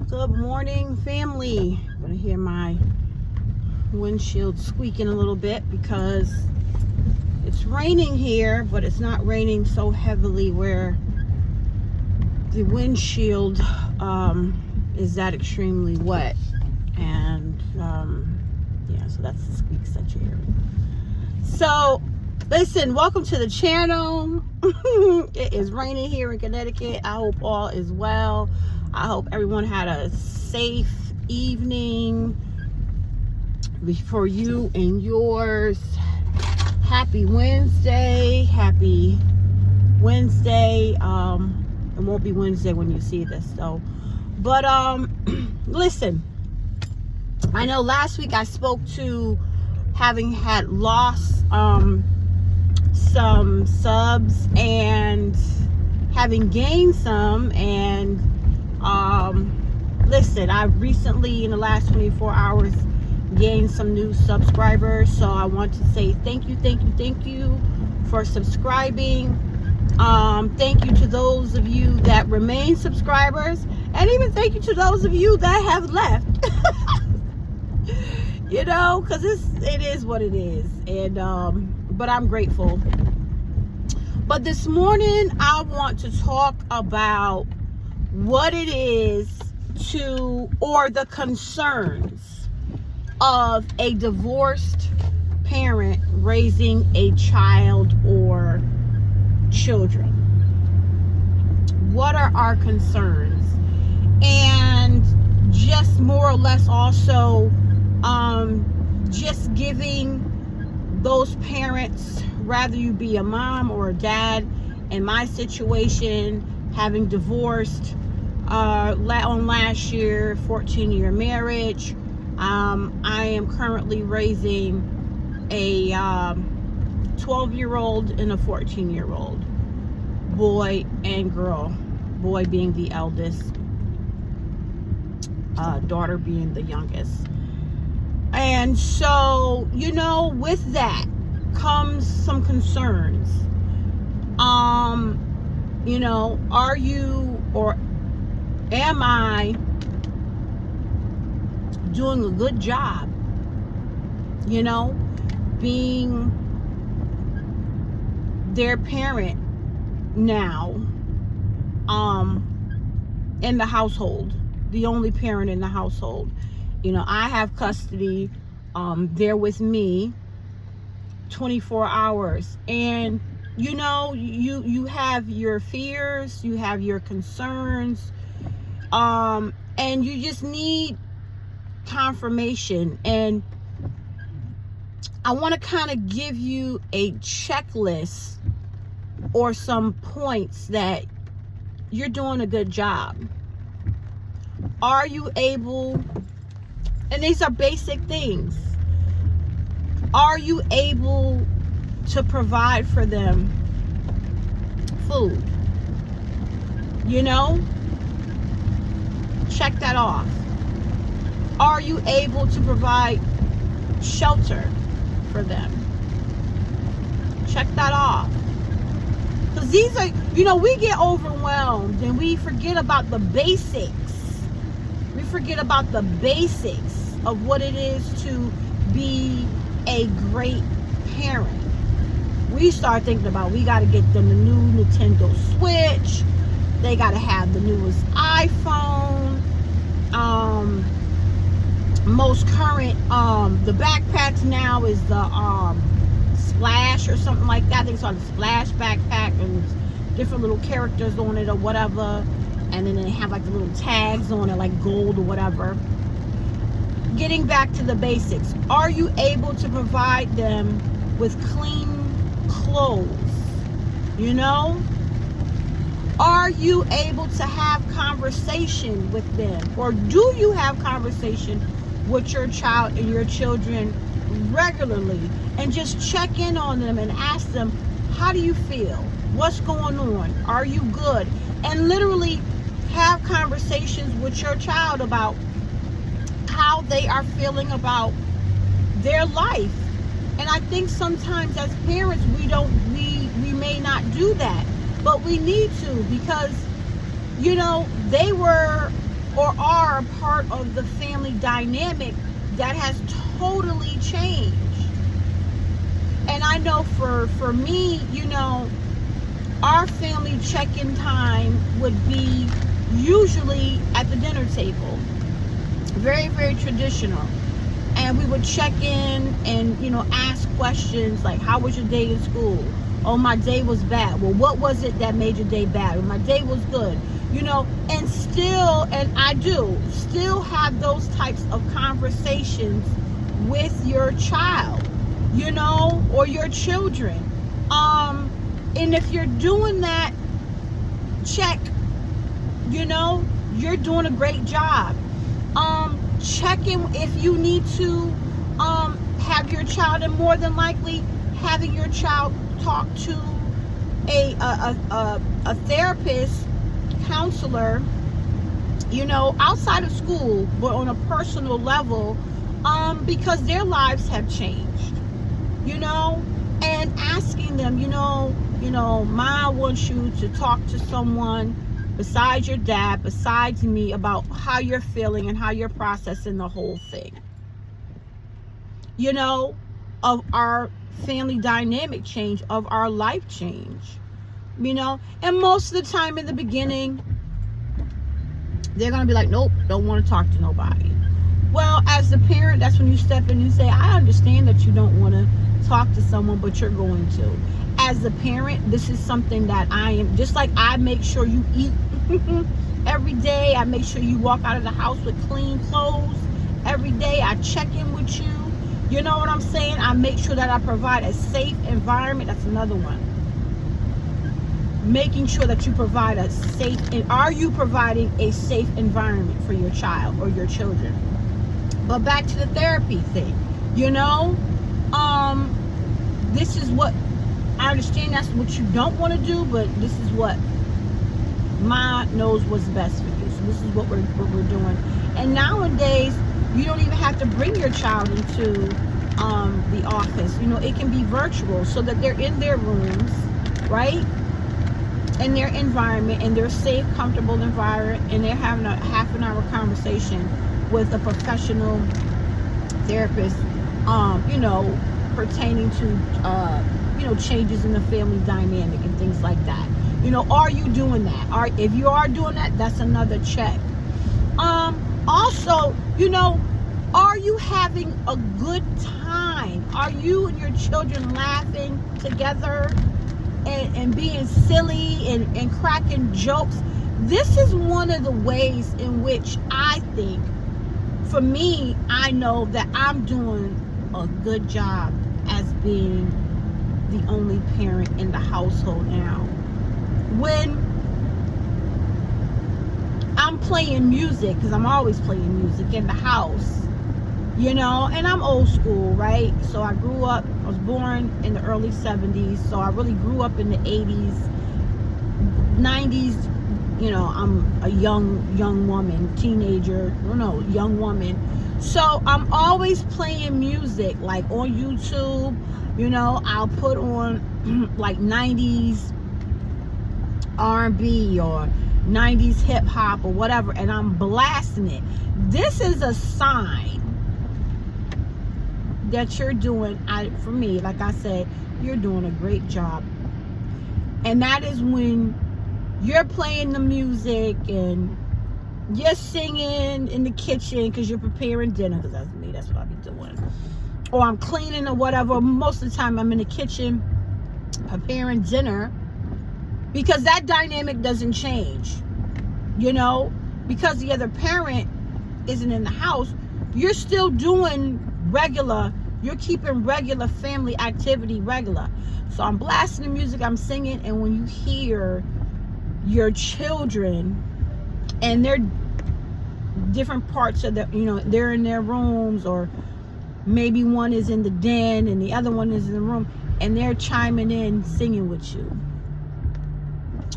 Good morning, family. I'm gonna hear my windshield squeaking a little bit because it's raining here, but it's not raining so heavily where the windshield is that extremely wet. And yeah, so that's the squeaks that you hear. So listen, welcome to the channel. It is raining here in Connecticut. I hope all is well. I hope everyone had a safe evening for you and yours. Happy Wednesday. Happy Wednesday. It won't be Wednesday when you see this though. But listen, I know last week I spoke to having had lost some subs and having gained some, and listen, I recently in the last 24 hours gained some new subscribers, so I want to say thank you for subscribing. Thank you to those of you that remain subscribers, and even thank you to those of you that have left. You know, because it is what it is, and but I'm grateful. But this morning I want to talk about what it is or the concerns of a divorced parent raising a child or children. What are our concerns? And just more or less also just giving those parents, rather you be a mom or a dad, in my situation, having divorced on last year, 14-year marriage. I am currently raising a 12-year-old and a 14-year-old, boy and girl, boy being the eldest, daughter being the youngest. And so, you know, with that comes some concerns. You know, are you or am I doing a good job, you know, being their parent now, in the household, the only parent in the household. You know, I have custody. They're with me 24 hours. And, you know, you have your fears, you have your concerns, and you just need confirmation. And I want to kind of give you a checklist or some points that you're doing a good job. Are you able... And these are basic things. Are you able to provide for them food? You know? Check that off. Are you able to provide shelter for them? Check that off. Because these are, you know, we get overwhelmed and we forget about the basics. We forget about the basics of what it is to be a great parent. We start thinking about, we got to get them the new Nintendo Switch. They got to have the newest iPhone. Most current, the backpacks now is the Splash or something like that. I think it's on the Splash backpack, and different little characters on it or whatever. And then they have like the little tags on it, like gold or whatever. Getting back to the basics. Are you able to provide them with clean clothes? You know? Are you able to have conversation with them? Or do you have conversation with your child and your children regularly? And just check in on them and ask them, how do you feel? What's going on? Are you good? And literally have conversations with your child about how they are feeling about their life. And I think sometimes as parents we may not do that, but we need to, because you know they were or are a part of the family dynamic that has totally changed. And I know for me, you know, our family check-in time would be usually at the dinner table. Very, very traditional. And we would check in and, you know, ask questions like, how was your day in school? Oh, my day was bad. Well, what was it that made your day bad? Well, my day was good. You know, and still, and I do, still have those types of conversations with your child, you know, or your children. And if you're doing that, check, you know, you're doing a great job. Check in if you need to have your child, and more than likely having your child talk to a therapist, counselor, you know, outside of school, but on a personal level, because their lives have changed, you know, and asking them, you know, Ma wants you to talk to someone besides your dad, besides me, about how you're feeling and how you're processing the whole thing, you know, of our family dynamic change, of our life change, you know. And most of the time in the beginning, they're going to be like, nope, don't want to talk to nobody. Well, as the parent, that's when you step in and say, I understand that you don't want to talk to someone, but you're going to. As a parent, this is something that I am, just like I make sure you eat every day. I make sure you walk out of the house with clean clothes every day. I check in with you. You know what I'm saying? I make sure that I provide a safe environment. That's another one. Making sure that you provide a safe, and are you providing a safe environment for your child or your children? But back to the therapy thing, you know, this is what, I understand that's what you don't want to do, but this is what Ma knows what's best for you. So this is what we're doing. And nowadays, you don't even have to bring your child into the office. You know, it can be virtual, so that they're in their rooms, right? In their environment, in their safe, comfortable environment, and they're having a half an hour conversation with a professional therapist, you know, pertaining to, you know, changes in the family dynamic and things like that. You know, are you doing that? If you are doing that, that's another check. Also, you know, are you having a good time? Are you and your children laughing together and being silly and cracking jokes? This is one of the ways in which I think, for me, I know that I'm doing a good job as being the only parent in the household now. When I'm playing music, because I'm always playing music in the house, you know, and I'm old school, right? So I was born in the early 70s, so I really grew up in the 80s, 90s. You know, I'm a young woman, teenager, young woman. So I'm always playing music, like on YouTube, you know, I'll put on like 90s R&B or 90s hip hop or whatever, and I'm blasting it. This is a sign that you're doing, for me, like I said, you're doing a great job. And that is when you're playing the music and you're singing in the kitchen because you're preparing dinner, because that's me, that's what I be doing. Or I'm cleaning or whatever. Most of the time I'm in the kitchen preparing dinner, because that dynamic doesn't change, you know, because the other parent isn't in the house. You're still doing you're keeping regular family activity regular. So I'm blasting the music, I'm singing, and when you hear your children and they're different parts of you know, they're in their rooms, or maybe one is in the den and the other one is in the room, and they're chiming in, singing with you.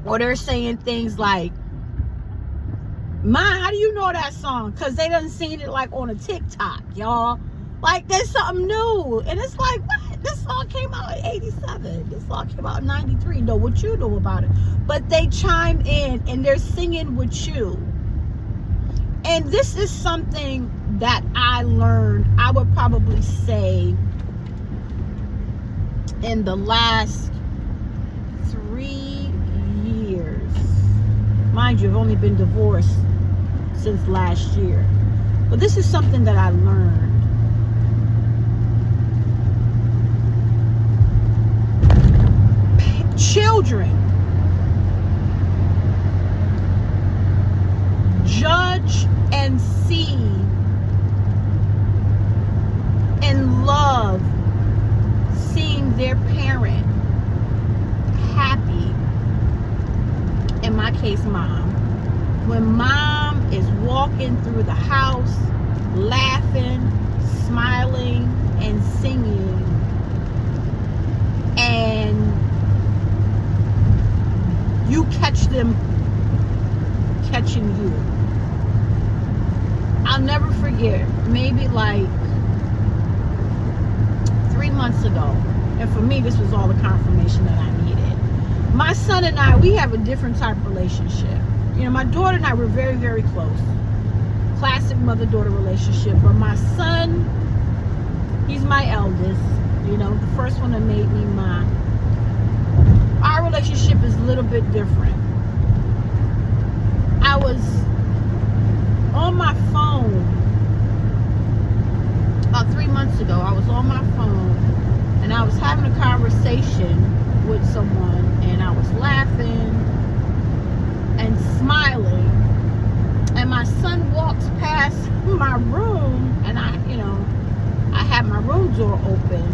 Or they're saying things like, Ma, how do you know that song? Because they done seen it like on a TikTok, y'all. Like, there's something new. And it's like, what? This song came out in 87. This song came out in 93. Know what you know about it. But they chime in and they're singing with you. And this is something that I learned, I would probably say, in the last 3 years. Mind you, I've only been divorced since last year. But this is something that I learned. Children judge and see and love seeing their parent happy. In my case, mom. When mom is walking through the house, laughing, smiling, and singing, and you catch them catching you. I'll never forget, maybe like 3 months ago, and for me, this was all the confirmation that I needed. My son and I, we have a different type of relationship. You know, my daughter and I were very, very close. Classic mother-daughter relationship. But my son, he's my eldest. You know, the first one that made me mine. Our relationship is a little bit different. I was on my phone about 3 months ago. I was on my phone and I was having a conversation with someone, and I was laughing and smiling, and my son walks past my room, and I had my room door open,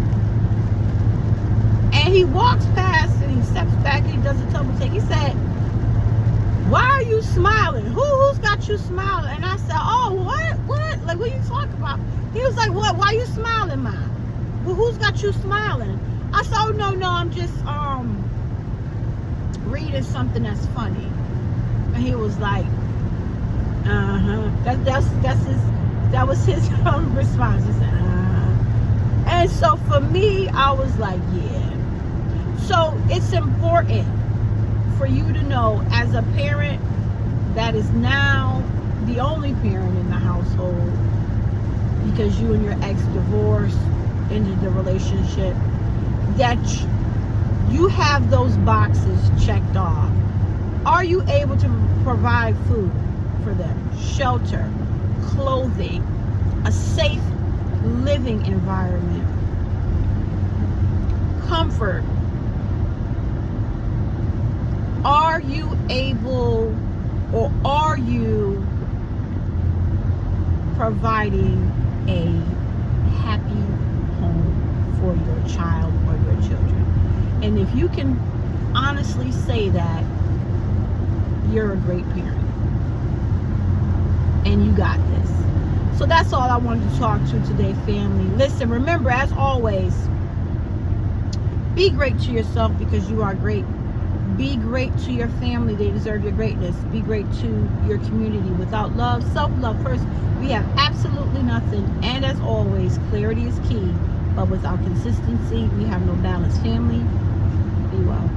and he walks past and he steps back and he does a double take. He said, "Why are you smiling? Who's got you smiling?" And I said, "Oh, what? Like, what are you talking about?" He was like, "What? Why are you smiling, Mom? Well, who's got you smiling?" I said, "Oh, no, I'm just reading something that's funny." And he was like, that was his response. He said, And so for me, I was like, yeah. So it's important for you to know, as a parent that is now the only parent in the household, because you and your ex divorced, ended the relationship, that you have those boxes checked off. Are you able to provide food for them, shelter, clothing, a safe living environment, comfort? Are you able, or are you providing a happy home for your child or your children? And if you can honestly say that, you're a great parent and you got this. So that's all I wanted to talk to today, family. Listen, remember, as always, be great to yourself because you are great. Be great to your family. They deserve your greatness. Be great to your community. Without love, self-love first, we have absolutely nothing. And as always, clarity is key. But without consistency, we have no balance. Family, be well.